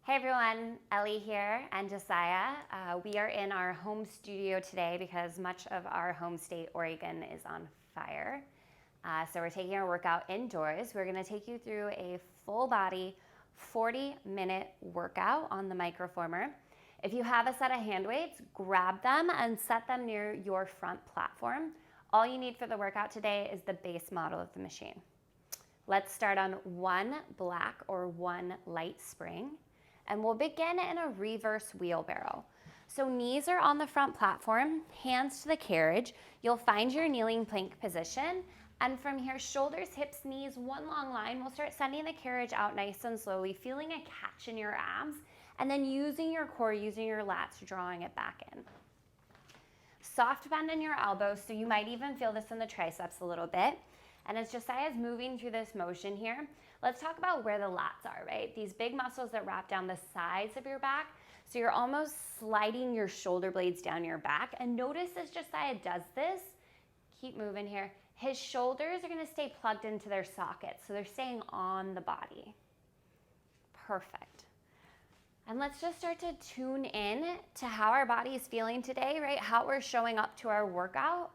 Hey everyone, Ellie here and Josiah. We are in our home studio today because much of our home state, Oregon, is on fire. So we're taking our workout indoors. We're gonna take you through a full body 40-minute workout on the Microformer. If you have a set of hand weights, grab them and set them near your front platform. All you need for the workout today is the base model of the machine. Let's start on one black or one light spring. And we'll begin in a reverse wheelbarrow. So knees are on the front platform, hands to the carriage. You'll find your kneeling plank position. And from here, shoulders, hips, knees, one long line. We'll start sending the carriage out nice and slowly, feeling a catch in your abs, and then using your core, using your lats, drawing it back in. Soft bend in your elbows, so you might even feel this in the triceps a little bit. And as Josiah's moving through this motion here, let's talk about where the lats are, right? These big muscles that wrap down the sides of your back. So you're almost sliding your shoulder blades down your back. And notice as Josiah does this, keep moving here, his shoulders are gonna stay plugged into their sockets. So they're staying on the body. Perfect. And let's just start to tune in to how our body is feeling today, right? How we're showing up to our workout.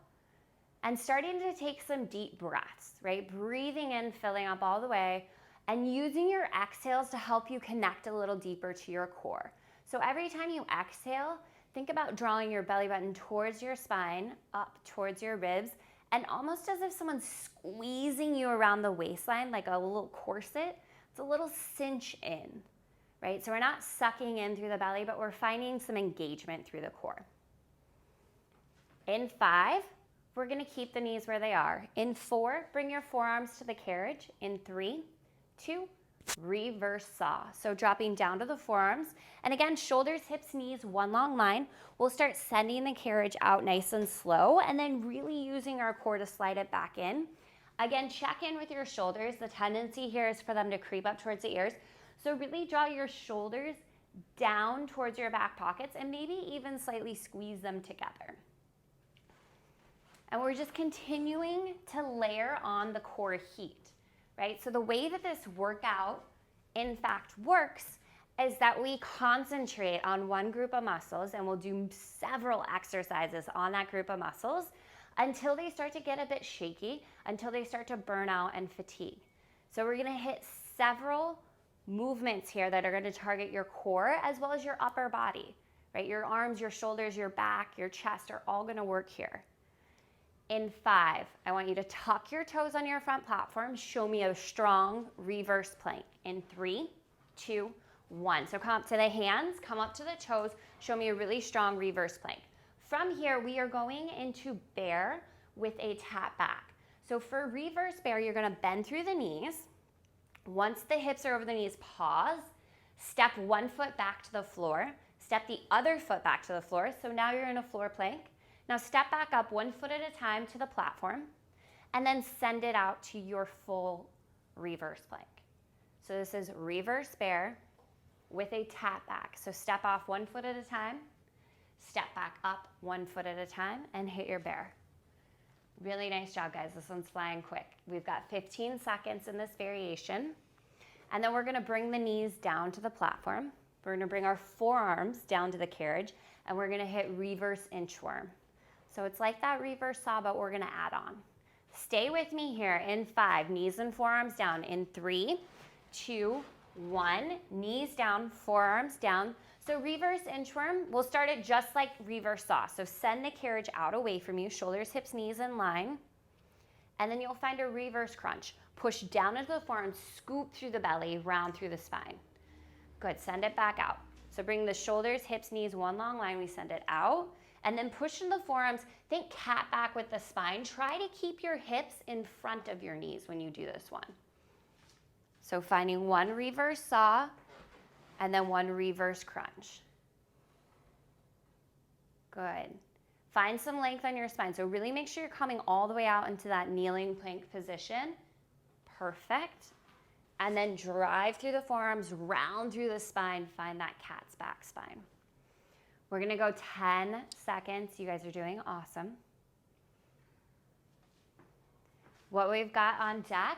And starting to take some deep breaths, right? Breathing in, filling up all the way, and using your exhales to help you connect a little deeper to your core. So every time you exhale, think about drawing your belly button towards your spine, up towards your ribs, and almost as if someone's squeezing you around the waistline like a little corset. It's a little cinch in, right? So we're not sucking in through the belly, but we're finding some engagement through the core. In 5, we're gonna keep the knees where they are. In 4, bring your forearms to the carriage. In 3, 2, reverse saw. So dropping down to the forearms. And again, shoulders, hips, knees, one long line. We'll start sending the carriage out nice and slow and then really using our core to slide it back in. Again, check in with your shoulders. The tendency here is for them to creep up towards the ears. So really draw your shoulders down towards your back pockets and maybe even slightly squeeze them together. And we're just continuing to layer on the core heat, right? So the way that this workout, in fact, works is that we concentrate on one group of muscles and we'll do several exercises on that group of muscles until they start to get a bit shaky, until they start to burn out and fatigue. So we're gonna hit several movements here that are gonna target your core as well as your upper body, right? Your arms, your shoulders, your back, your chest are all gonna work here. In 5, I want you to tuck your toes on your front platform. Show me a strong reverse plank. In 3, 2, 1. So come up to the hands, come up to the toes. Show me a really strong reverse plank. From here, we are going into bear with a tap back. So for reverse bear, you're gonna bend through the knees. Once the hips are over the knees, pause. Step one foot back to the floor. Step the other foot back to the floor. So now you're in a floor plank. Now step back up one foot at a time to the platform and then send it out to your full reverse plank. So this is reverse bear with a tap back. So step off one foot at a time, step back up one foot at a time and hit your bear. Really nice job, guys. This one's flying quick. We've got 15 seconds in this variation. And then we're gonna bring the knees down to the platform. We're gonna bring our forearms down to the carriage and we're gonna hit reverse inchworm. So it's like that reverse saw, but we're gonna add on. Stay with me here in 5, knees and forearms down. In 3, 2, 1, knees down, forearms down. So reverse inchworm, we'll start it just like reverse saw. So send the carriage out away from you, shoulders, hips, knees in line. And then you'll find a reverse crunch. Push down into the forearms, scoop through the belly, round through the spine. Good, send it back out. So bring the shoulders, hips, knees, one long line, we send it out. And then push in the forearms, think cat back with the spine. Try to keep your hips in front of your knees when you do this one. So finding one reverse saw and then one reverse crunch. Good. Find some length on your spine. So really make sure you're coming all the way out into that kneeling plank position. Perfect. And then drive through the forearms, round through the spine, find that cat's back spine. We're gonna go 10 seconds. You guys are doing awesome. What we've got on deck,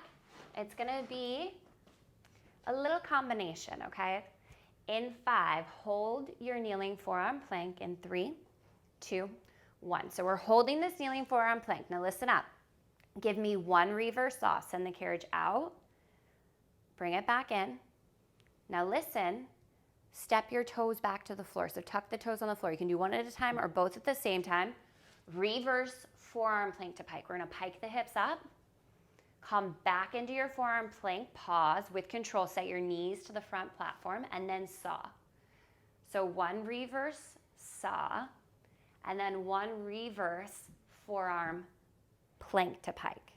it's gonna be a little combination, okay? In 5, hold your kneeling forearm plank in 3, 2, 1. So we're holding this kneeling forearm plank. Now listen up. Give me 1 reverse saw. Send the carriage out. Bring it back in. Now listen. Step your toes back to the floor. So tuck the toes on the floor. You can do one at a time or both at the same time. Reverse forearm plank to pike. We're going to pike the hips up. Come back into your forearm plank. Pause with control. Set your knees to the front platform and then saw. So 1 reverse saw and then 1 reverse forearm plank to pike.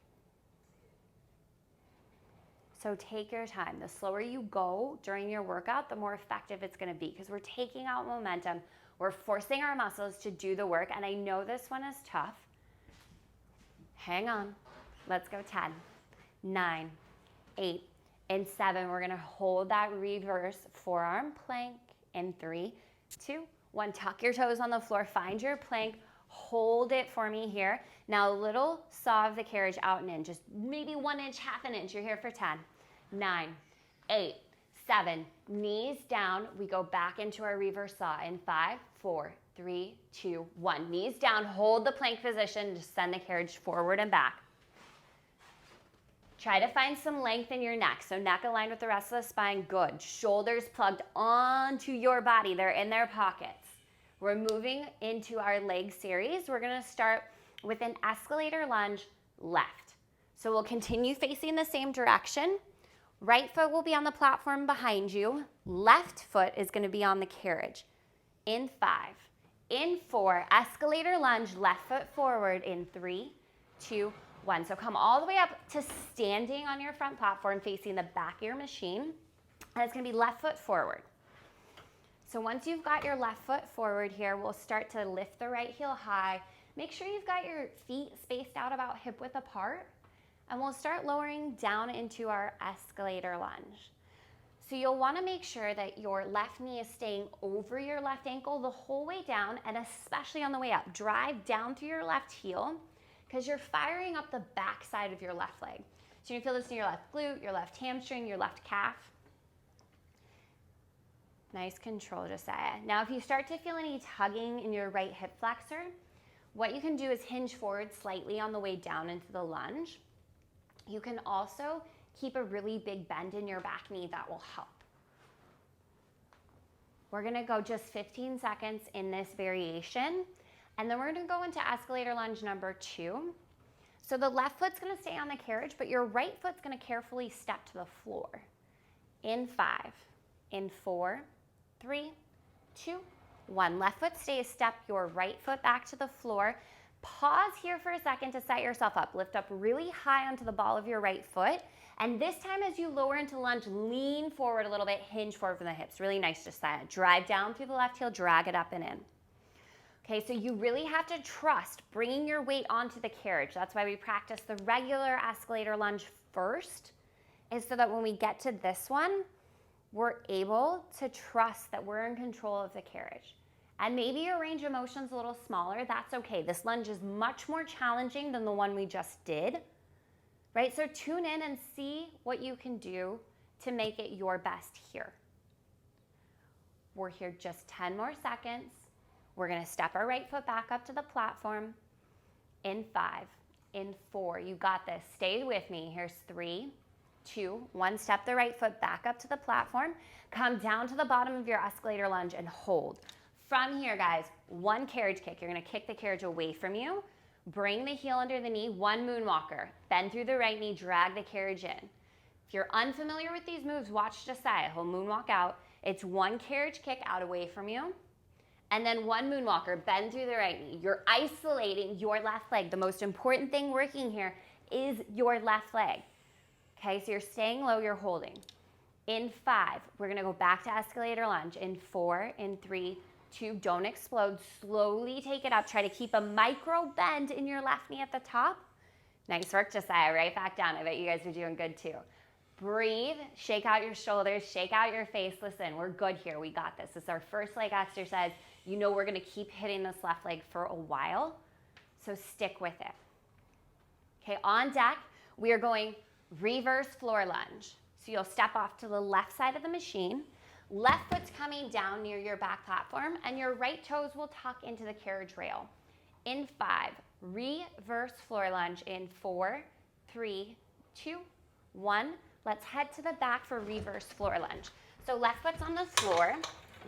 So take your time. The slower you go during your workout, the more effective it's going to be because we're taking out momentum. We're forcing our muscles to do the work, and I know this one is tough. Hang on. Let's go 10, 9, 8, and 7. We're going to hold that reverse forearm plank in 3, 2, 1. Tuck your toes on the floor. Find your plank. Hold it for me here. Now a little saw of the carriage out and in, just maybe 1 inch, half an inch. You're here for 10, 9, 8, 7, knees down. We go back into our reverse saw in 5, 4, 3, 2, 1. Knees down, hold the plank position, just send the carriage forward and back. Try to find some length in your neck. So neck aligned with the rest of the spine, good. Shoulders plugged onto your body, they're in their pockets. We're moving into our leg series. We're gonna start with an escalator lunge left. So we'll continue facing the same direction. Right foot will be on the platform behind you. Left foot is gonna be on the carriage. In 5, in 4, escalator lunge, left foot forward in 3, 2, 1. So come all the way up to standing on your front platform facing the back of your machine. And it's gonna be left foot forward. So once you've got your left foot forward here, we'll start to lift the right heel high. Make sure you've got your feet spaced out about hip width apart. And we'll start lowering down into our escalator lunge. So you'll want to make sure that your left knee is staying over your left ankle the whole way down, and especially on the way up. Drive down through your left heel because you're firing up the back side of your left leg. So you feel this in your left glute, your left hamstring, your left calf. Nice control, Josiah. Now, if you start to feel any tugging in your right hip flexor, what you can do is hinge forward slightly on the way down into the lunge. You can also keep a really big bend in your back knee. That will help. We're gonna go just 15 seconds in this variation, and then we're gonna go into escalator lunge number 2. So the left foot's gonna stay on the carriage, but your right foot's gonna carefully step to the floor. In 5, in 4, 3, 2, 1. Left foot stays, step your right foot back to the floor. Pause here for a second to set yourself up. Lift up really high onto the ball of your right foot. And this time as you lower into lunge, lean forward a little bit, hinge forward from the hips. Really nice, Josiah. Drive down through the left heel, drag it up and in. Okay, so you really have to trust bringing your weight onto the carriage. That's why we practice the regular escalator lunge first, is so that when we get to this one, we're able to trust that we're in control of the carriage. And maybe your range of motion is a little smaller. That's okay. This lunge is much more challenging than the one we just did, right? So tune in and see what you can do to make it your best here. We're here just 10 more seconds. We're gonna step our right foot back up to the platform. In 5, in 4, you got this. Stay with me. Here's 3, 2, 1. Step the right foot back up to the platform. Come down to the bottom of your escalator lunge and hold. From here, guys, 1 carriage kick. You're gonna kick the carriage away from you. Bring the heel under the knee, 1 moonwalker. Bend through the right knee, drag the carriage in. If you're unfamiliar with these moves, watch Josiah. He'll moonwalk out. It's 1 carriage kick out away from you, and then 1 moonwalker, bend through the right knee. You're isolating your left leg. The most important thing working here is your left leg. Okay, so you're staying low, you're holding. In 5, we're gonna go back to escalator lunge. In 4, in 3, 2, don't explode. Slowly take it up. Try to keep a micro bend in your left knee at the top. Nice work, Josiah. Right back down. I bet you guys are doing good too. Breathe, shake out your shoulders, shake out your face. Listen, we're good here. We got this. This is our first leg exercise. You know we're gonna keep hitting this left leg for a while, so stick with it. Okay, on deck, we are going reverse floor lunge. So you'll step off to the left side of the machine. Left foot's coming down near your back platform, and your right toes will tuck into the carriage rail. In 5, reverse floor lunge in 4, 3, 2, 1. Let's head to the back for reverse floor lunge. So left foot's on the floor,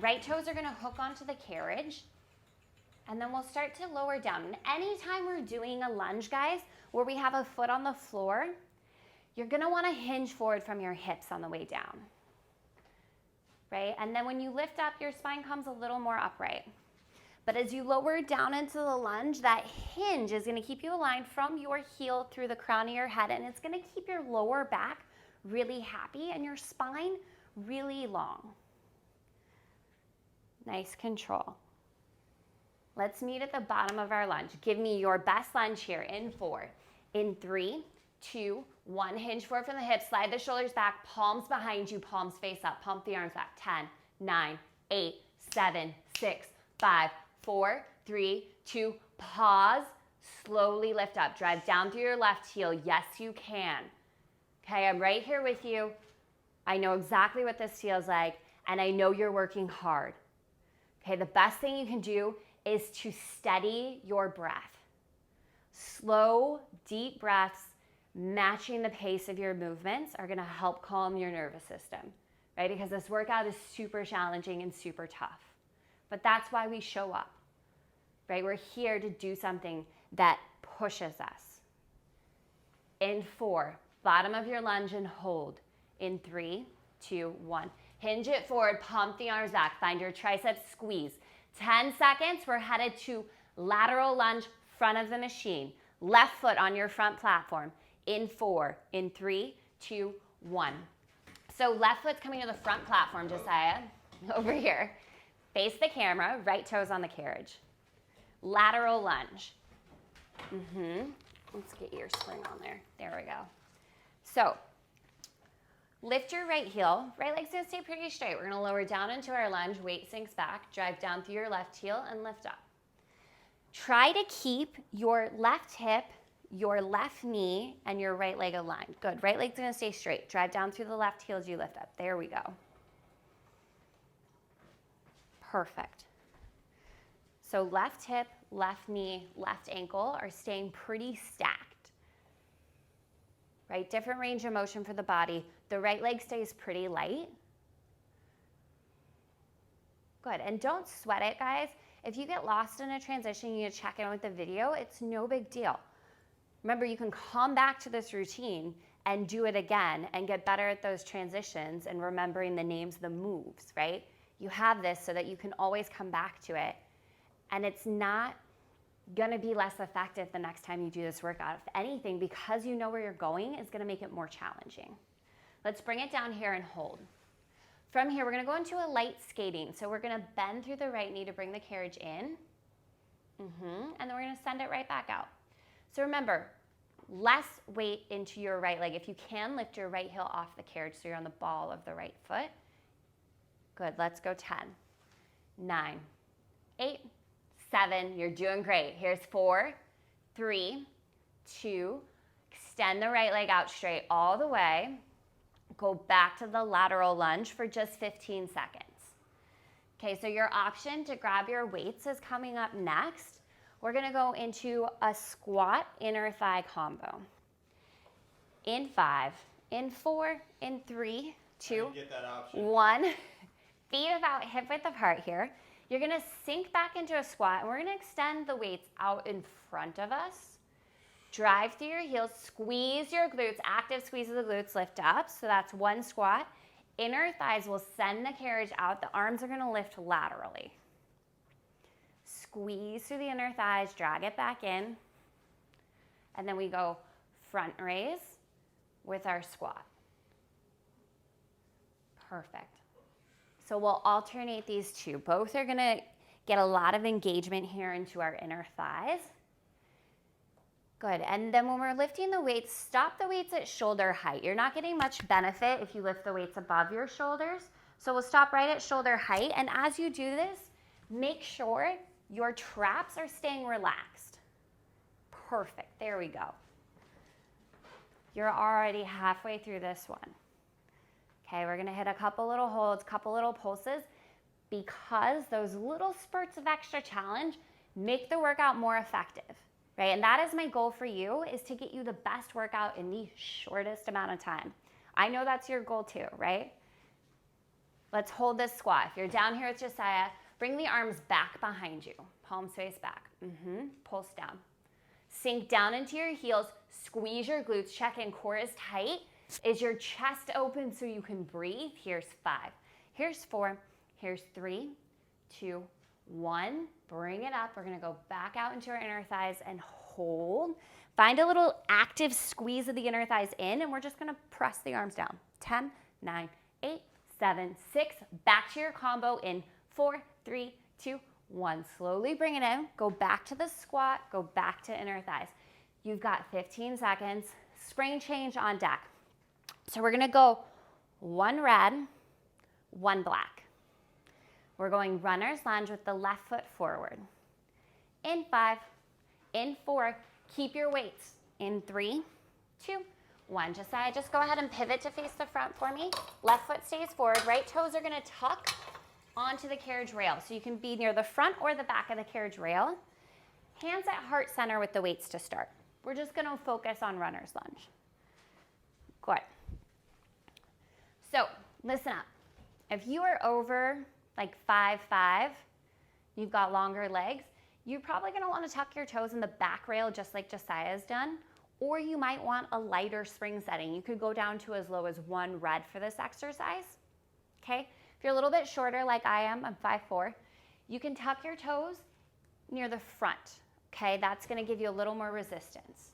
right toes are gonna hook onto the carriage, and then we'll start to lower down. And anytime we're doing a lunge, guys, where we have a foot on the floor, you're gonna wanna hinge forward from your hips on the way down, right? And then when you lift up, your spine comes a little more upright. But as you lower down into the lunge, that hinge is gonna keep you aligned from your heel through the crown of your head, and it's gonna keep your lower back really happy and your spine really long. Nice control. Let's meet at the bottom of our lunge. Give me your best lunge here in 4, in 3, 2, 1. Hinge forward from the hips, slide the shoulders back, palms behind you, palms face up, pump the arms back. 10, 9, 8, 7, 6, 5, 4, 3, 2, pause, slowly lift up. Drive down through your left heel. Yes, you can. Okay, I'm right here with you. I know exactly what this feels like, and I know you're working hard. Okay, the best thing you can do is to steady your breath. Slow, deep breaths matching the pace of your movements are gonna help calm your nervous system, right? Because this workout is super challenging and super tough. But that's why we show up, right? We're here to do something that pushes us. In 4, bottom of your lunge and hold. In 3, 2, 1. Hinge it forward, pump the arms back, find your triceps, squeeze. 10 seconds, we're headed to lateral lunge, front of the machine. Left foot on your front platform. In 4, in 3, 2, 1. So left foot's coming to the front platform, Josiah, over here. Face the camera, right toes on the carriage. Lateral lunge. Let's get your spring on there. There we go. So lift your right heel. Right leg's gonna stay pretty straight. We're gonna lower down into our lunge, weight sinks back, drive down through your left heel and lift up. Try to keep your left hip, your left knee, and your right leg aligned. Good, right leg's gonna stay straight. Drive down through the left heel as you lift up. There we go. Perfect. So left hip, left knee, left ankle are staying pretty stacked, right? Different range of motion for the body. The right leg stays pretty light. Good, and don't sweat it, guys. If you get lost in a transition, you need to check in with the video, it's no big deal. Remember, you can come back to this routine and do it again and get better at those transitions and remembering the names of the moves, right? You have this so that you can always come back to it, and it's not gonna be less effective the next time you do this workout. If anything, because you know where you're going, it's gonna make it more challenging. Let's bring it down here and hold. From here, we're gonna go into a light skating. So we're gonna bend through the right knee to bring the carriage in, and then we're gonna send it right back out. So remember, less weight into your right leg. If you can, lift your right heel off the carriage so you're on the ball of the right foot. Good, let's go 10, 9, 8, 7, you're doing great. Here's 4, 3, 2, extend the right leg out straight all the way. Go back to the lateral lunge for just 15 seconds. Okay, so your option to grab your weights is coming up next. We're gonna go into a squat inner thigh combo. In 5, in 4, in 3, 2, 1. Feet about hip width apart here. You're gonna sink back into a squat, and we're gonna extend the weights out in front of us. Drive through your heels, squeeze your glutes, active squeeze of the glutes, lift up. So that's one squat. Inner thighs will send the carriage out. The arms are gonna lift laterally. Squeeze through the inner thighs, drag it back in. And then we go front raise with our squat. Perfect. So we'll alternate these two. Both are gonna get a lot of engagement here into our inner thighs. Good, and then when we're lifting the weights, stop the weights at shoulder height. You're not getting much benefit if you lift the weights above your shoulders. So we'll stop right at shoulder height, and as you do this, make sure your traps are staying relaxed. Perfect, there we go. You're already halfway through this one. Okay, we're gonna hit a couple little holds, couple little pulses, because those little spurts of extra challenge make the workout more effective, right? And that is my goal for you, is to get you the best workout in the shortest amount of time. I know that's your goal too, right? Let's hold this squat. If you're down here with Josiah, bring the arms back behind you. Palms face back. Pulse down. Sink down into your heels. Squeeze your glutes. Check in. Core is tight. Is your chest open so you can breathe? Here's 5. Here's 4. Here's 3, 2, 1. Bring it up. We're going to go back out into our inner thighs and hold. Find a little active squeeze of the inner thighs in, and we're just going to press the arms down. 10, 9, 8, 7, 6. Back to your combo in 4, 3, 2, 1. Slowly bring it in. Go back to the squat. Go back to inner thighs. You've got 15 seconds. Spring change on deck. So we're going to go 1 red, 1 black. We're going runner's lunge with the left foot forward. In 5, in 4, keep your weights. In 3, 2, 1. Josiah, just go ahead and pivot to face the front for me. Left foot stays forward. Right toes are going to tuck onto the carriage rail. So you can be near the front or the back of the carriage rail. Hands at heart center with the weights to start. We're just going to focus on runner's lunge. Good. So listen up. If you are over like 5'5", you've got longer legs, you're probably going to want to tuck your toes in the back rail just like Josiah's done, or you might want a lighter spring setting. You could go down to as low as 1 red for this exercise, okay? If you're a little bit shorter like I am, I'm 5'4", you can tuck your toes near the front, okay? That's going to give you a little more resistance.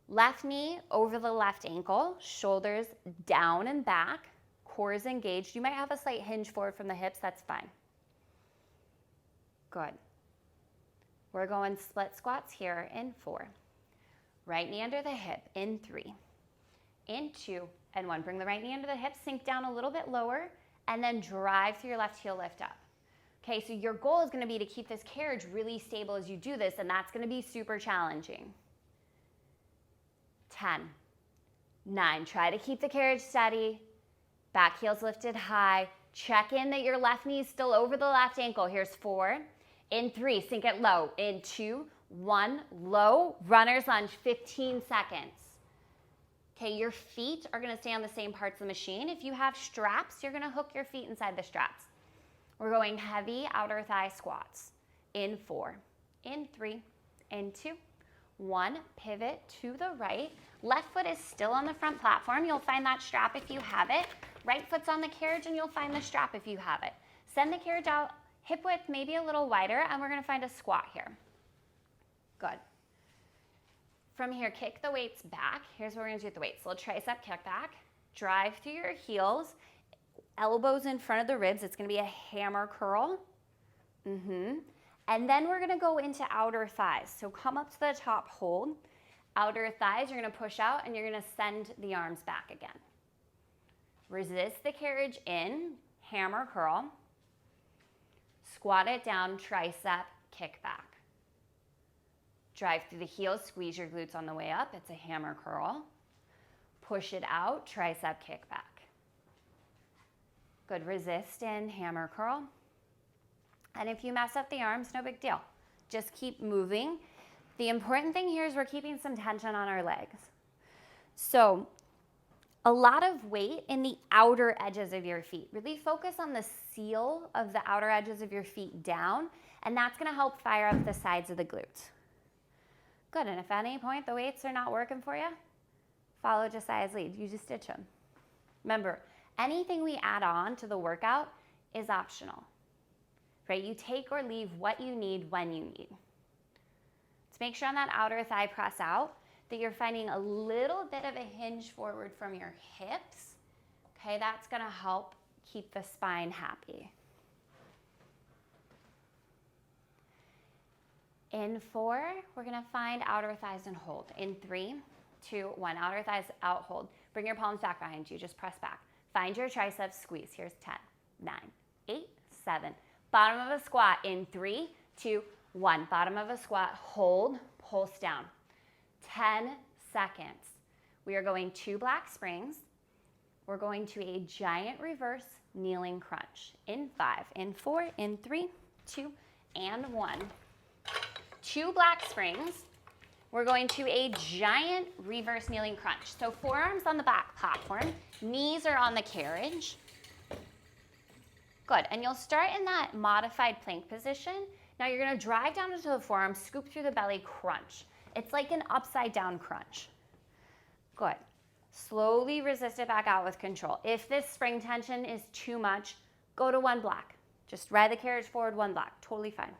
Left knee over the left ankle, shoulders down and back, core is engaged. You might have a slight hinge forward from the hips, that's fine. Good. We're going split squats here in 4. Right knee under the hip in 3, in 2, and 1. Bring the right knee under the hip, sink down a little bit lower, and then drive through your left heel, lift up. Okay, so your goal is going to be to keep this carriage really stable as you do this, and that's going to be super challenging. 10, 9, try to keep the carriage steady, back heel's lifted high, check in that your left knee is still over the left ankle. Here's 4, in 3, sink it low, in 2, 1, low, runner's lunge, 15 seconds. Okay, your feet are going to stay on the same parts of the machine. If you have straps, you're going to hook your feet inside the straps. We're going heavy outer thigh squats. In 4, in 3, in 2, 1, pivot to the right. Left foot is still on the front platform. You'll find that strap if you have it. Right foot's on the carriage and you'll find the strap if you have it. Send the carriage out, hip width maybe a little wider, and we're going to find a squat here. Good. From here, kick the weights back. Here's what we're going to do with the weights. Little tricep kick back. Drive through your heels. Elbows in front of the ribs. It's going to be a hammer curl. And then we're going to go into outer thighs. So come up to the top, hold. Outer thighs, you're going to push out and you're going to send the arms back again. Resist the carriage in, hammer curl. Squat it down, tricep kick back. Drive through the heels, squeeze your glutes on the way up. It's a hammer curl. Push it out, tricep kick back. Good, resist in, hammer curl. And if you mess up the arms, no big deal. Just keep moving. The important thing here is we're keeping some tension on our legs. So a lot of weight in the outer edges of your feet. Really focus on the seal of the outer edges of your feet down, and that's going to help fire up the sides of the glutes. Good, and if at any point the weights are not working for you, follow Josiah's lead. You just ditch them. Remember, anything we add on to the workout is optional, right? You take or leave what you need when you need. So make sure on that outer thigh press out that you're finding a little bit of a hinge forward from your hips. Okay, that's going to help keep the spine happy. In 4, we're going to find outer thighs and hold. In 3, 2, 1, outer thighs out, hold. Bring your palms back behind you, just press back. Find your triceps, squeeze. Here's 10, 9, 8, 7. Bottom of a squat in 3, 2, 1. Bottom of a squat, hold, pulse down. 10 seconds. We are going 2 black springs. we're going to a giant reverse kneeling crunch. In 5, in 4, in 3, 2, and 1. 2 black springs. We're going to a giant reverse kneeling crunch. So forearms on the back platform, knees are on the carriage. Good, and you'll start in that modified plank position. Now you're gonna drive down into the forearm, scoop through the belly, crunch. It's like an upside down crunch. Good. Slowly resist it back out with control. If this spring tension is too much, go to 1 block. Just ride the carriage forward 1 block, totally fine.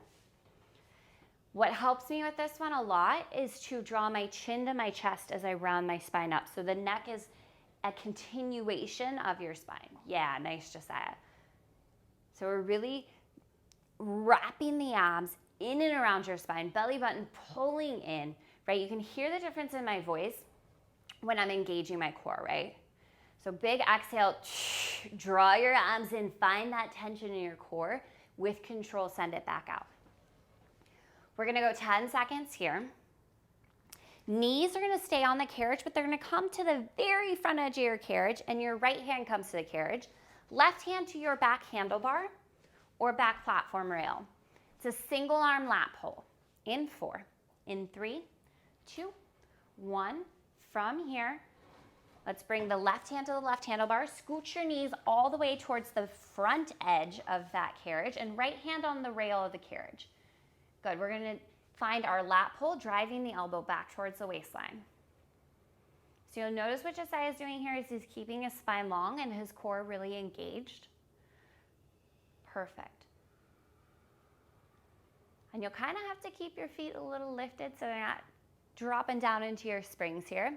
What helps me with this one a lot is to draw my chin to my chest as I round my spine up. So the neck is a continuation of your spine. Yeah, nice, Josiah. So we're really wrapping the abs in and around your spine, belly button pulling in, right? You can hear the difference in my voice when I'm engaging my core, right? So big exhale, draw your abs in, find that tension in your core. With control, send it back out. We're gonna go 10 seconds here. Knees are gonna stay on the carriage, but they're gonna come to the very front edge of your carriage, and your right hand comes to the carriage. Left hand to your back handlebar or back platform rail. It's a single arm lat pull. In 4, in 3, 2, 1. From here, let's bring the left hand to the left handlebar. Scoot your knees all the way towards the front edge of that carriage and right hand on the rail of the carriage. Good, we're gonna find our lat pull, driving the elbow back towards the waistline. So you'll notice what Josiah is doing here is he's keeping his spine long and his core really engaged. Perfect. And you'll kind of have to keep your feet a little lifted so they're not dropping down into your springs here.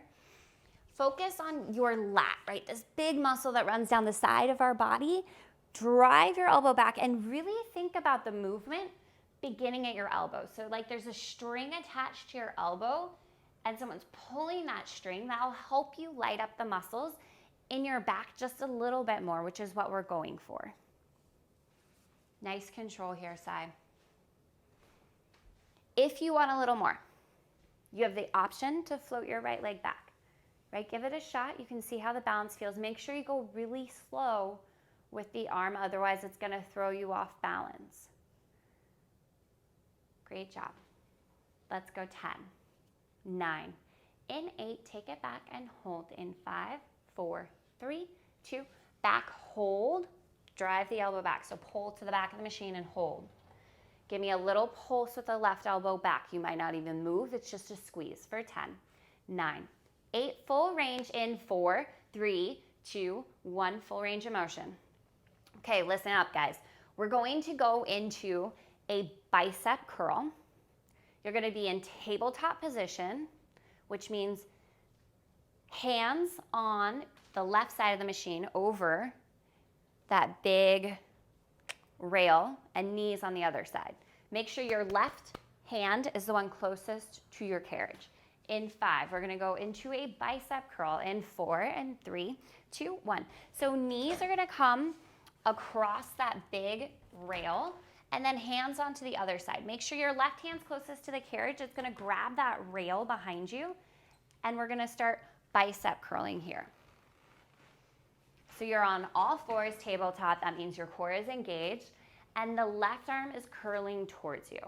Focus on your lat, right? This big muscle that runs down the side of our body. Drive your elbow back and really think about the movement beginning at your elbow. So like there's a string attached to your elbow and someone's pulling that string. That'll help you light up the muscles in your back just a little bit more, which is what we're going for. Nice control here, Sai. If you want a little more, you have the option to float your right leg back, right? Give it a shot. You can see how the balance feels. Make sure you go really slow with the arm, otherwise it's gonna throw you off balance. Great job. Let's go 10, 9, in 8, take it back and hold in 5, 4, 3, 2, back, hold, drive the elbow back. So pull to the back of the machine and hold. Give me a little pulse with the left elbow back. You might not even move, it's just a squeeze for 10, 9, 8, full range in 4, 3, 2, 1, full range of motion. Okay, listen up guys. We're going to go into a bicep curl. You're gonna be in tabletop position, which means hands on the left side of the machine over that big rail and knees on the other side. Make sure your left hand is the one closest to your carriage. In 5, we're gonna go into a bicep curl in 4 and 3, 2, 1. So knees are gonna come across that big rail and then hands onto the other side. Make sure your left hand's closest to the carriage. It's gonna grab that rail behind you and we're gonna start bicep curling here. So you're on all fours, tabletop. That means your core is engaged and the left arm is curling towards you.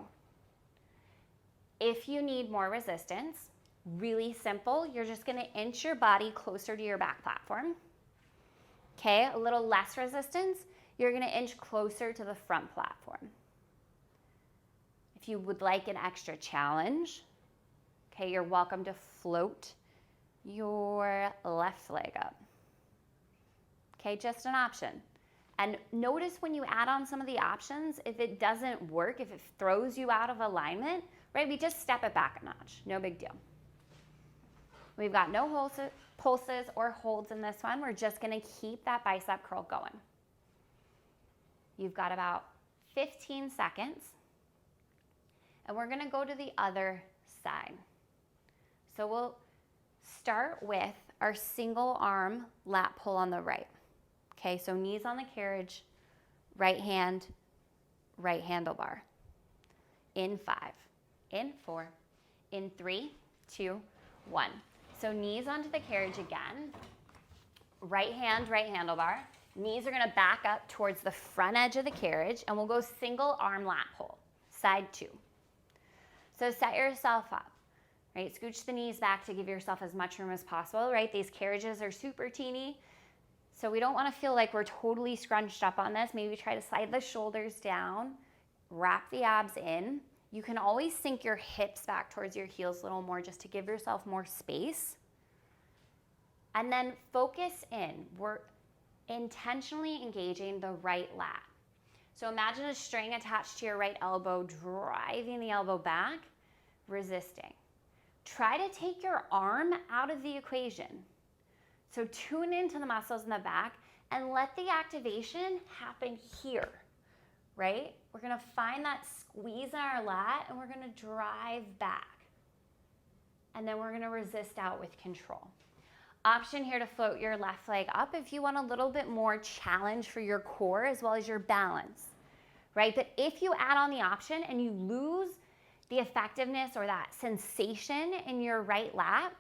If you need more resistance, really simple, you're just gonna inch your body closer to your back platform. Okay, a little less resistance, you're gonna inch closer to the front platform. If you would like an extra challenge, okay, you're welcome to float your left leg up. Okay, just an option. And notice when you add on some of the options, if it doesn't work, if it throws you out of alignment, right, we just step it back a notch, no big deal. We've got no pulses or holds in this one. We're just gonna keep that bicep curl going. You've got about 15 seconds. And we're gonna go to the other side. So we'll start with our single arm lat pull on the right. Okay, so knees on the carriage, right hand, right handlebar. In 5, in 4, in 3, 2, 1. So knees onto the carriage again. Right hand, right handlebar. Knees are gonna back up towards the front edge of the carriage, and we'll go single arm lat pull, side 2. So set yourself up, right? Scooch the knees back to give yourself as much room as possible, right? These carriages are super teeny, so we don't wanna feel like we're totally scrunched up on this. Maybe try to slide the shoulders down, wrap the abs in. You can always sink your hips back towards your heels a little more just to give yourself more space. And then focus in. We're intentionally engaging the right lat. So imagine a string attached to your right elbow, driving the elbow back, resisting. Try to take your arm out of the equation. So tune into the muscles in the back and let the activation happen here, right? We're gonna find that squeeze in our lat and we're gonna drive back. And then we're gonna resist out with control. Option here to float your left leg up if you want a little bit more challenge for your core as well as your balance, right? But if you add on the option and you lose the effectiveness or that sensation in your right lat,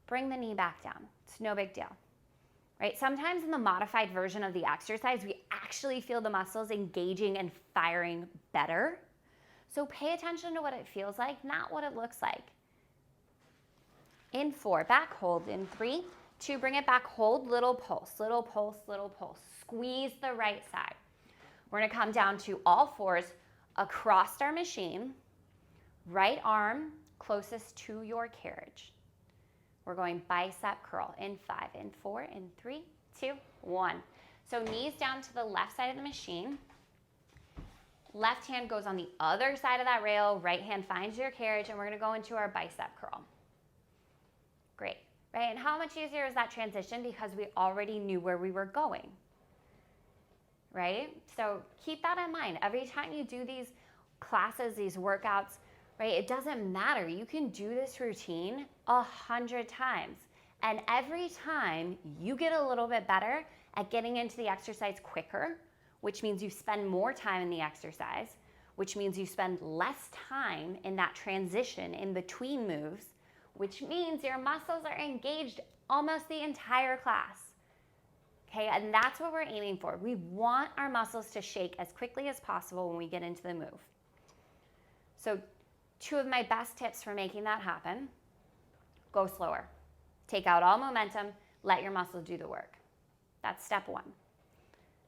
bring the knee back down. It's no big deal, right? Sometimes in the modified version of the exercise, we actually feel the muscles engaging and firing better. So pay attention to what it feels like, not what it looks like. In 4, back hold. In 3, 2, bring it back, hold, little pulse, little pulse, little pulse. Squeeze the right side. We're gonna come down to all fours across our machine, right arm closest to your carriage. We're going bicep curl in 5, in 4, in 3, 2, 1. So knees down to the left side of the machine. Left hand goes on the other side of that rail, right hand finds your carriage, and we're gonna go into our bicep curl. Great, right? And how much easier is that transition because we already knew where we were going, right? So keep that in mind. Every time you do these classes, these workouts, right, it doesn't matter. You can do this routine 100 times. And every time you get a little bit better at getting into the exercise quicker, which means you spend more time in the exercise, which means you spend less time in that transition in between moves, which means your muscles are engaged almost the entire class. Okay, and that's what we're aiming for. We want our muscles to shake as quickly as possible when we get into the move. So 2 of my best tips for making that happen: go slower. Take out all momentum, let your muscles do the work. That's step 1.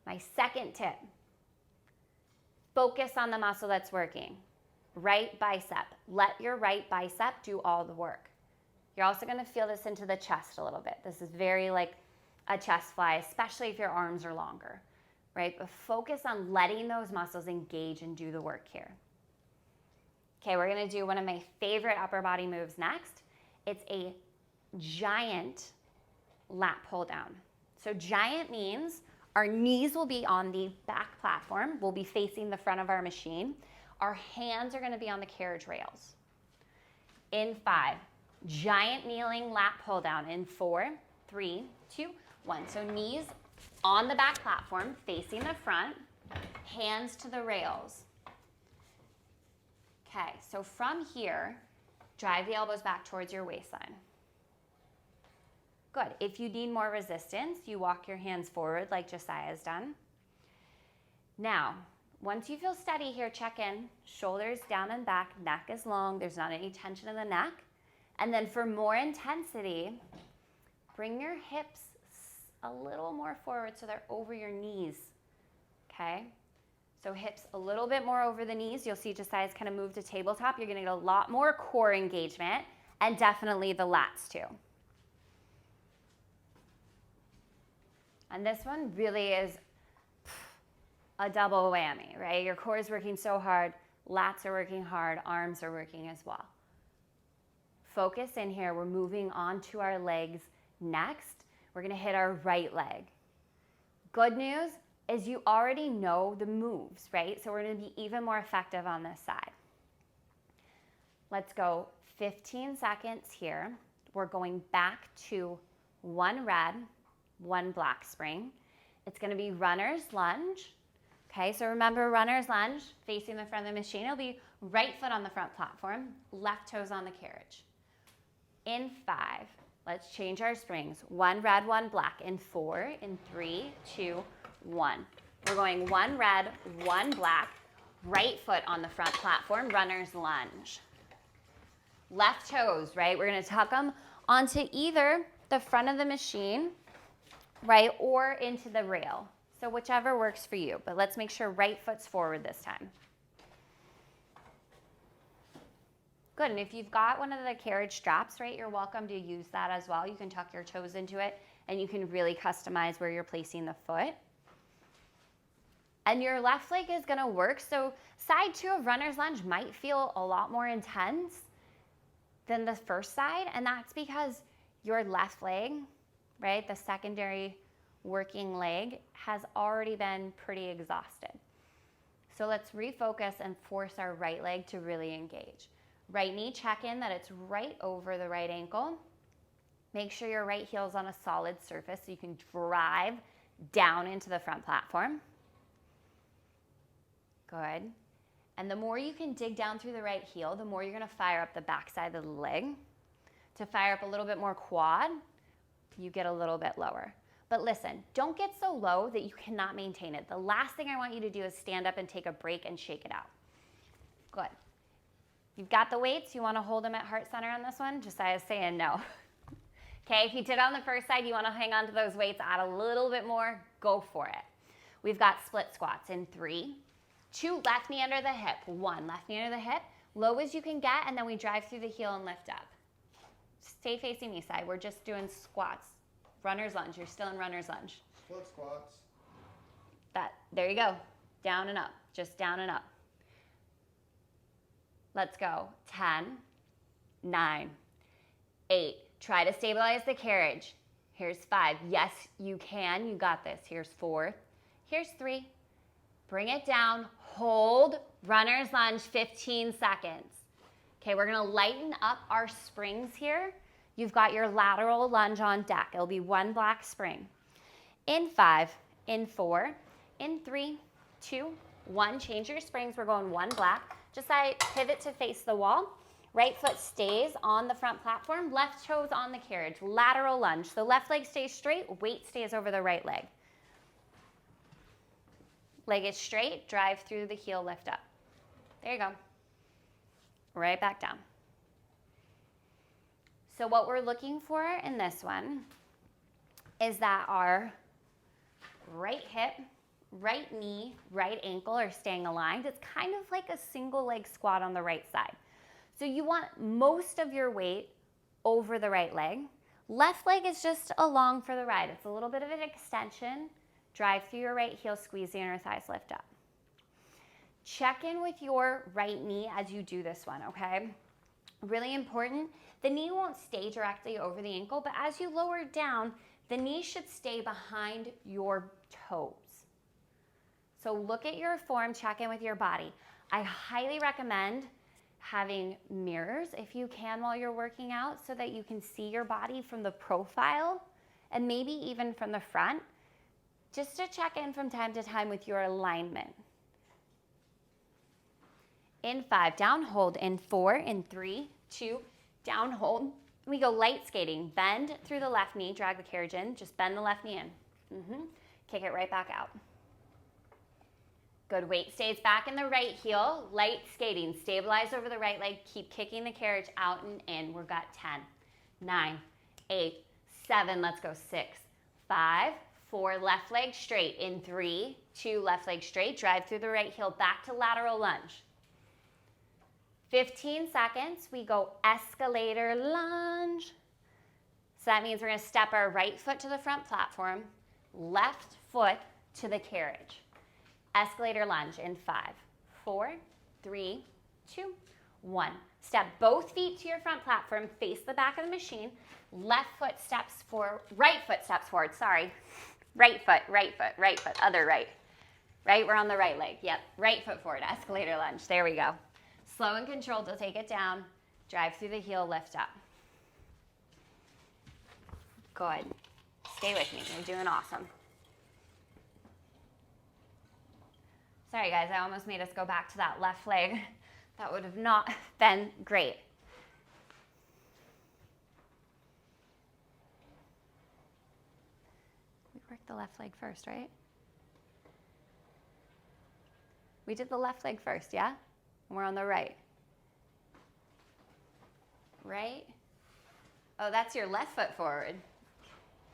My second tip: focus on the muscle that's working. Right bicep. Let your right bicep do all the work. You're also gonna feel this into the chest a little bit. This is very like a chest fly, especially if your arms are longer, right? But focus on letting those muscles engage and do the work here. Okay, we're gonna do one of my favorite upper body moves next. It's a giant lat pull down. So giant means our knees will be on the back platform. We'll be facing the front of our machine. Our hands are gonna be on the carriage rails. In 5, giant kneeling lat pull down. In 4, 3, 2, 1. So knees on the back platform, facing the front, hands to the rails. Okay, so from here, drive the elbows back towards your waistline. Good. If you need more resistance, you walk your hands forward like Josiah's done. Now, once you feel steady here, check in. Shoulders down and back, neck is long. There's not any tension in the neck. And then for more intensity, bring your hips a little more forward so they're over your knees, okay? So hips a little bit more over the knees. You'll see Josiah's kind of move to tabletop. You're gonna get a lot more core engagement and definitely the lats too. And this one really is a double whammy, right? Your core is working so hard, lats are working hard, arms are working as well. Focus in here. We're moving on to our legs next. We're gonna hit our right leg. Good news is you already know the moves, right? So we're gonna be even more effective on this side. Let's go 15 seconds here. We're going back to 1 red, 1 black spring. It's gonna be runner's lunge. Okay, so remember runner's lunge, facing the front of the machine. It'll be right foot on the front platform, left toes on the carriage. In 5, Let's change our springs. 1 red, 1 black in 4, in 3, 2, 1. We're going 1 red, 1 black, right foot on the front platform, runner's lunge. Left toes, right? We're gonna tuck them onto either the front of the machine, right, or into the rail. So whichever works for you, but let's make sure right foot's forward this time. Good, and if you've got one of the carriage straps, right, you're welcome to use that as well. You can tuck your toes into it, and you can really customize where you're placing the foot. And your left leg is gonna work, so side 2 of runner's lunge might feel a lot more intense than the first side, and that's because your left leg, right, the secondary working leg, has already been pretty exhausted. So let's refocus and force our right leg to really engage. Right knee, check in that it's right over the right ankle. Make sure your right heel's on a solid surface so you can drive down into the front platform. Good. And the more you can dig down through the right heel, the more you're gonna fire up the backside of the leg. To fire up a little bit more quad, you get a little bit lower. But listen, don't get so low that you cannot maintain it. The last thing I want you to do is stand up and take a break and shake it out. Good. You've got the weights, you wanna hold them at heart center on this one? Josiah's saying no. Okay, if you did on the first side, you wanna hang on to those weights, add a little bit more, go for it. We've got split squats in 3, 2, left knee under the hip, 1, left knee under the hip, low as you can get, and then we drive through the heel and lift up. Stay facing me, side. We're just doing squats. Runner's lunge, you're still in runner's lunge. Split squats. There you go, down and up, just down and up. Let's go, 10, 9, 8. Try to stabilize the carriage. Here's 5. Yes, you can, you got this. Here's 4, here's 3. Bring it down, hold, runner's lunge, 15 seconds. Okay, we're gonna lighten up our springs here. You've got your lateral lunge on deck. It'll be 1 black spring. In 5, in 4, in 3, 2, 1. Change your springs, we're going 1 black. Just pivot to face the wall. Right foot stays on the front platform, left toes on the carriage. Lateral lunge, so left leg stays straight, weight stays over the right leg. Leg is straight, drive through the heel, lift up. There you go. Right back down. So what we're looking for in this one is that our right hip, right knee, right ankle are staying aligned. It's kind of like a single leg squat on the right side. So you want most of your weight over the right leg. Left leg is just along for the ride. It's a little bit of an extension. Drive through your right heel, squeeze the inner thighs, lift up. Check in with your right knee as you do this one, okay? Really important, the knee won't stay directly over the ankle, but as you lower it down, the knee should stay behind your toes. So look at your form, check in with your body. I highly recommend having mirrors if you can while you're working out so that you can see your body from the profile and maybe even from the front, just to check in from time to time with your alignment. In 5, down, hold. In 4, in 3, 2, down, hold. We go light skating. Bend through the left knee, drag the carriage in, just bend the left knee in. Kick it right back out. Good, weight stays back in the right heel, light skating, stabilize over the right leg, keep kicking the carriage out and in. We've got 10, 9, 8, 7, let's go 6, 5, 4, left leg straight. In 3, 2, left leg straight, drive through the right heel, back to lateral lunge. 15 seconds, we go escalator lunge. So that means we're gonna step our right foot to the front platform, left foot to the carriage. Escalator lunge in 5, 4, 3, 2, 1. Step both feet to your front platform, face the back of the machine, left foot steps forward, right foot steps forward, sorry. Right foot, other right. Right, we're on the right leg, yep. Right foot forward, escalator lunge, there we go. Slow and controlled to take it down, drive through the heel, lift up. Good, stay with me, you're doing awesome. Sorry guys, I almost made us go back to that left leg. That would have not been great. the left leg first, right? We did the left leg first, yeah? And we're on the right. Right? Oh, that's your left foot forward.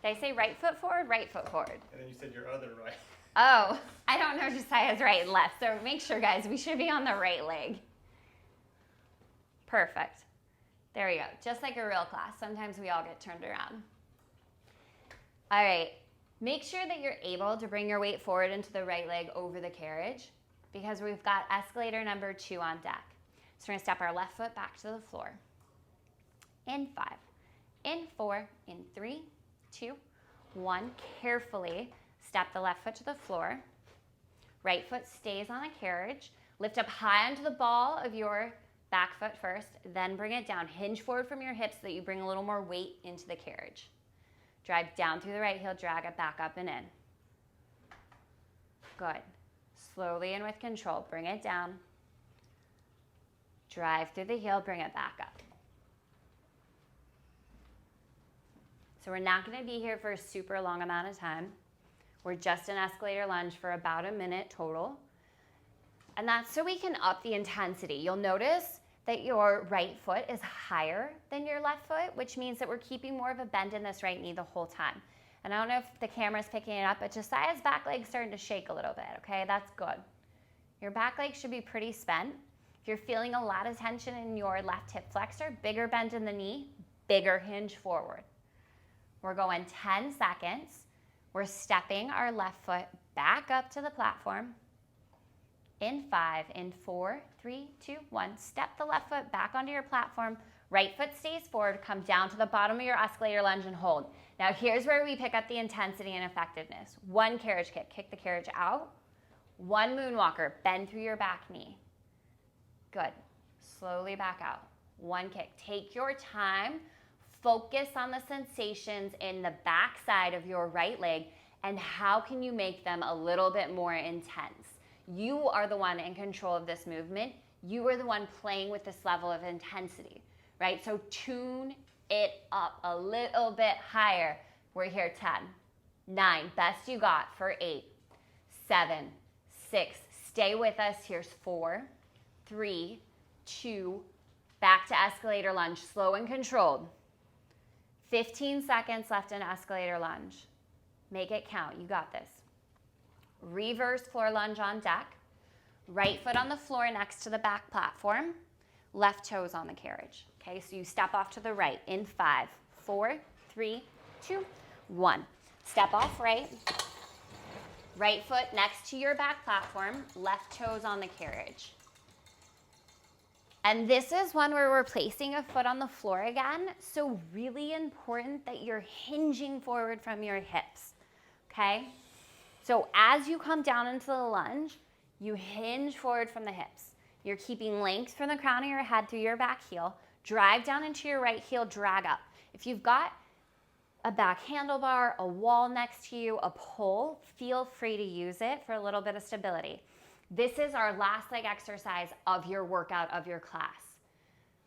Did I say right foot forward? Right foot forward. And then you said your other right. Oh, I don't know Josiah's right and left, so make sure, guys, we should be on the right leg. Perfect. There we go. Just like a real class. Sometimes we all get turned around. All right. Make sure that you're able to bring your weight forward into the right leg over the carriage because we've got escalator number 2 on deck. So we're going to step our left foot back to the floor. In 5, in 4, in 3, 2, 1. Carefully step the left foot to the floor. Right foot stays on the carriage. Lift up high onto the ball of your back foot first, then bring it down. Hinge forward from your hips so that you bring a little more weight into the carriage. Drive down through the right heel, drag it back up and in. Good. Slowly and with control, bring it down. Drive through the heel, bring it back up. So we're not going to be here for a super long amount of time. We're just in escalator lunge for about a minute total. And that's so we can up the intensity. You'll notice that your right foot is higher than your left foot, which means that we're keeping more of a bend in this right knee the whole time. And I don't know if the camera's picking it up, but Josiah's back leg's starting to shake a little bit, okay? That's good. Your back leg should be pretty spent. If you're feeling a lot of tension in your left hip flexor, bigger bend in the knee, bigger hinge forward. We're going 10 seconds. We're stepping our left foot back up to the platform. In 5, in 4, 3, 2, 1. Step the left foot back onto your platform. Right foot stays forward. Come down to the bottom of your escalator lunge and hold. Now here's where we pick up the intensity and effectiveness. 1 carriage kick. Kick the carriage out. 1 moonwalker. Bend through your back knee. Good. Slowly back out. 1 kick. Take your time. Focus on the sensations in the back side of your right leg and how can you make them a little bit more intense. You are the one in control of this movement. You are the one playing with this level of intensity, right? So tune it up a little bit higher. We're here 10, 9, best you got for 8, 7, 6, stay with us. Here's 4, 3, 2, back to escalator lunge, slow and controlled. 15 seconds left in escalator lunge. Make it count, you got this. Reverse floor lunge on deck. Right foot on the floor next to the back platform. Left toes on the carriage. Okay, so you step off to the right in 5, 4, 3, 2, 1. Step off right. Right foot next to your back platform. Left toes on the carriage. And this is one where we're placing a foot on the floor again. So really important that you're hinging forward from your hips, okay? So as you come down into the lunge, you hinge forward from the hips. You're keeping length from the crown of your head through your back heel. Drive down into your right heel, drag up. If you've got a back handlebar, a wall next to you, a pole, feel free to use it for a little bit of stability. This is our last leg exercise of your workout of your class.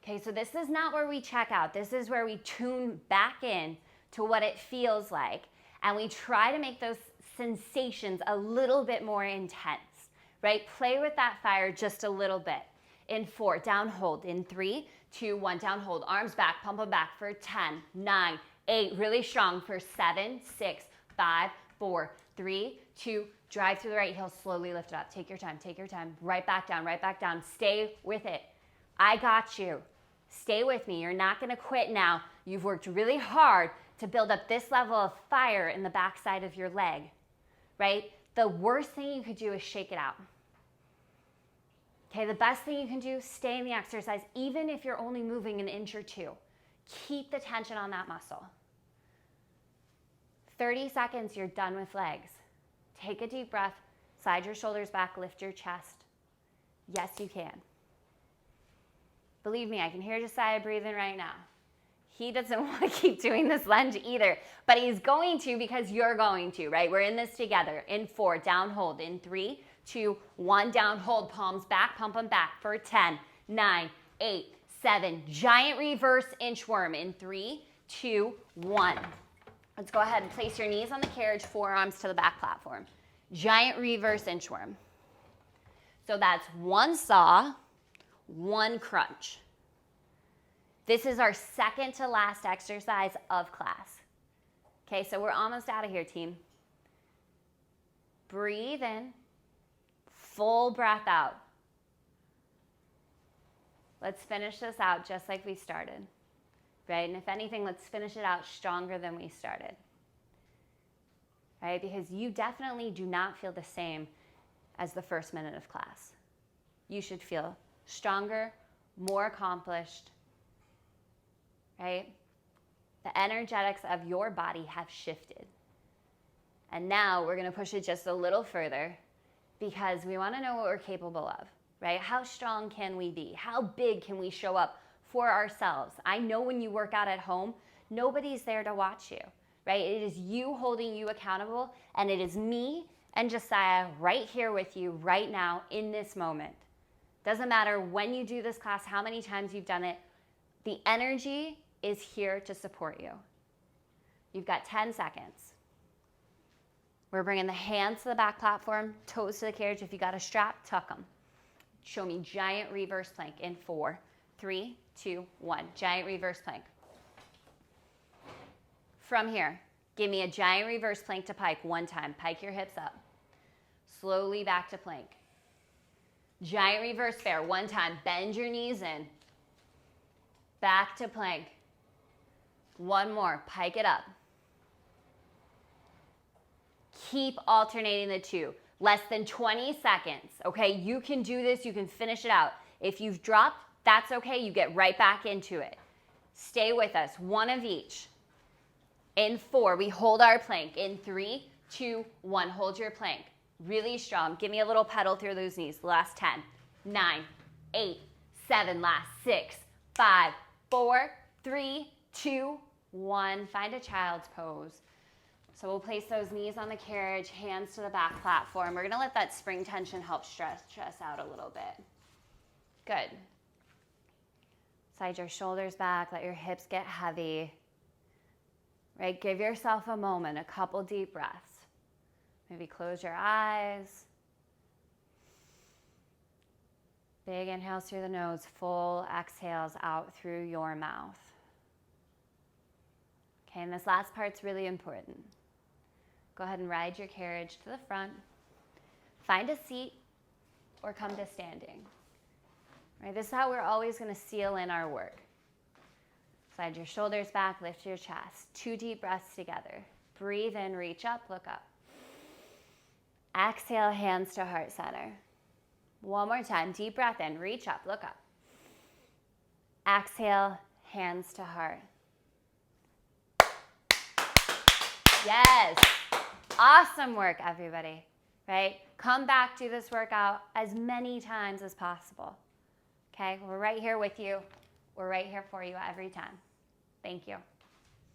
Okay, so this is not where we check out. This is where we tune back in to what it feels like. And we try to make those sensations a little bit more intense, right? Play with that fire just a little bit. In 4, down hold. In 3, 2, 1, down hold. Arms back, pump them back for 10, 9, 8, really strong for 7, 6, 5, 4, 3, 2, drive through the right heel, slowly lift it up. Take your time, take your time. Right back down. Stay with it. I got you. Stay with me. You're not gonna quit now. You've worked really hard to build up this level of fire in the back side of your leg, right? The worst thing you could do is shake it out. Okay, the best thing you can do, stay in the exercise, even if you're only moving an inch or 2. Keep the tension on that muscle. 30 seconds, you're done with legs. Take a deep breath, slide your shoulders back, lift your chest. Yes, you can. Believe me, I can hear Josiah breathing right now. He doesn't want to keep doing this lunge either, but he's going to because you're going to, right? We're in this together. In 4, down hold. In 3, 2, 1, down hold. Palms back, pump them back for 10, 9, 8, 7. Giant reverse inchworm in 3, 2, 1. Let's go ahead and place your knees on the carriage, forearms to the back platform. Giant reverse inchworm. So that's one saw, one crunch. This is our second to last exercise of class. Okay, so we're almost out of here, team. Breathe in, full breath out. Let's finish this out just like we started, right? And if anything, let's finish it out stronger than we started, right? Because you definitely do not feel the same as the first minute of class. You should feel stronger, more accomplished, right? The energetics of your body have shifted. And now we're going to push it just a little further because we want to know what we're capable of, right? How strong can we be? How big can we show up for ourselves? I know when you work out at home, nobody's there to watch you, right? It is you holding you accountable, and it is me and Josiah right here with you right now in this moment. Doesn't matter when you do this class, how many times you've done it, the energy is here to support you. You've got 10 seconds. We're bringing the hands to the back platform, toes to the carriage. If you got a strap, tuck them. Show me giant reverse plank in 4, 3, 2, 1. Giant reverse plank. From here, give me a giant reverse plank to pike one time. Pike your hips up. Slowly back to plank. Giant reverse fair one time. Bend your knees in. Back to plank. One more. Pike it up. Keep alternating the two. Less than 20 seconds, okay? You can do this. You can finish it out. If you've dropped, that's okay. You get right back into it. Stay with us. One of each. In 4, we hold our plank. In 3, 2, 1, hold your plank. Really strong. Give me a little pedal through those knees. Last 10, 9, 8, 7, last 6, 5, 4, 3, 2, 1. Find a child's pose. So we'll place those knees on the carriage, hands to the back platform. We're gonna let that spring tension help stretch us out a little bit. Good. Slide your shoulders back, let your hips get heavy. Right, give yourself a moment, a couple deep breaths. Maybe close your eyes. Big inhales through the nose, full exhales out through your mouth. Okay, and this last part's really important. Go ahead and ride your carriage to the front. Find a seat or come to standing. Right, this is how we're always going to seal in our work. Slide your shoulders back, lift your chest. 2 deep breaths together. Breathe in, reach up, look up. Exhale, hands to heart center. One more time, deep breath in, reach up, look up. Exhale, hands to heart. Yes. Awesome work, everybody, right? Come back, do this workout as many times as possible, okay? We're right here with you. We're right here for you every time. Thank you.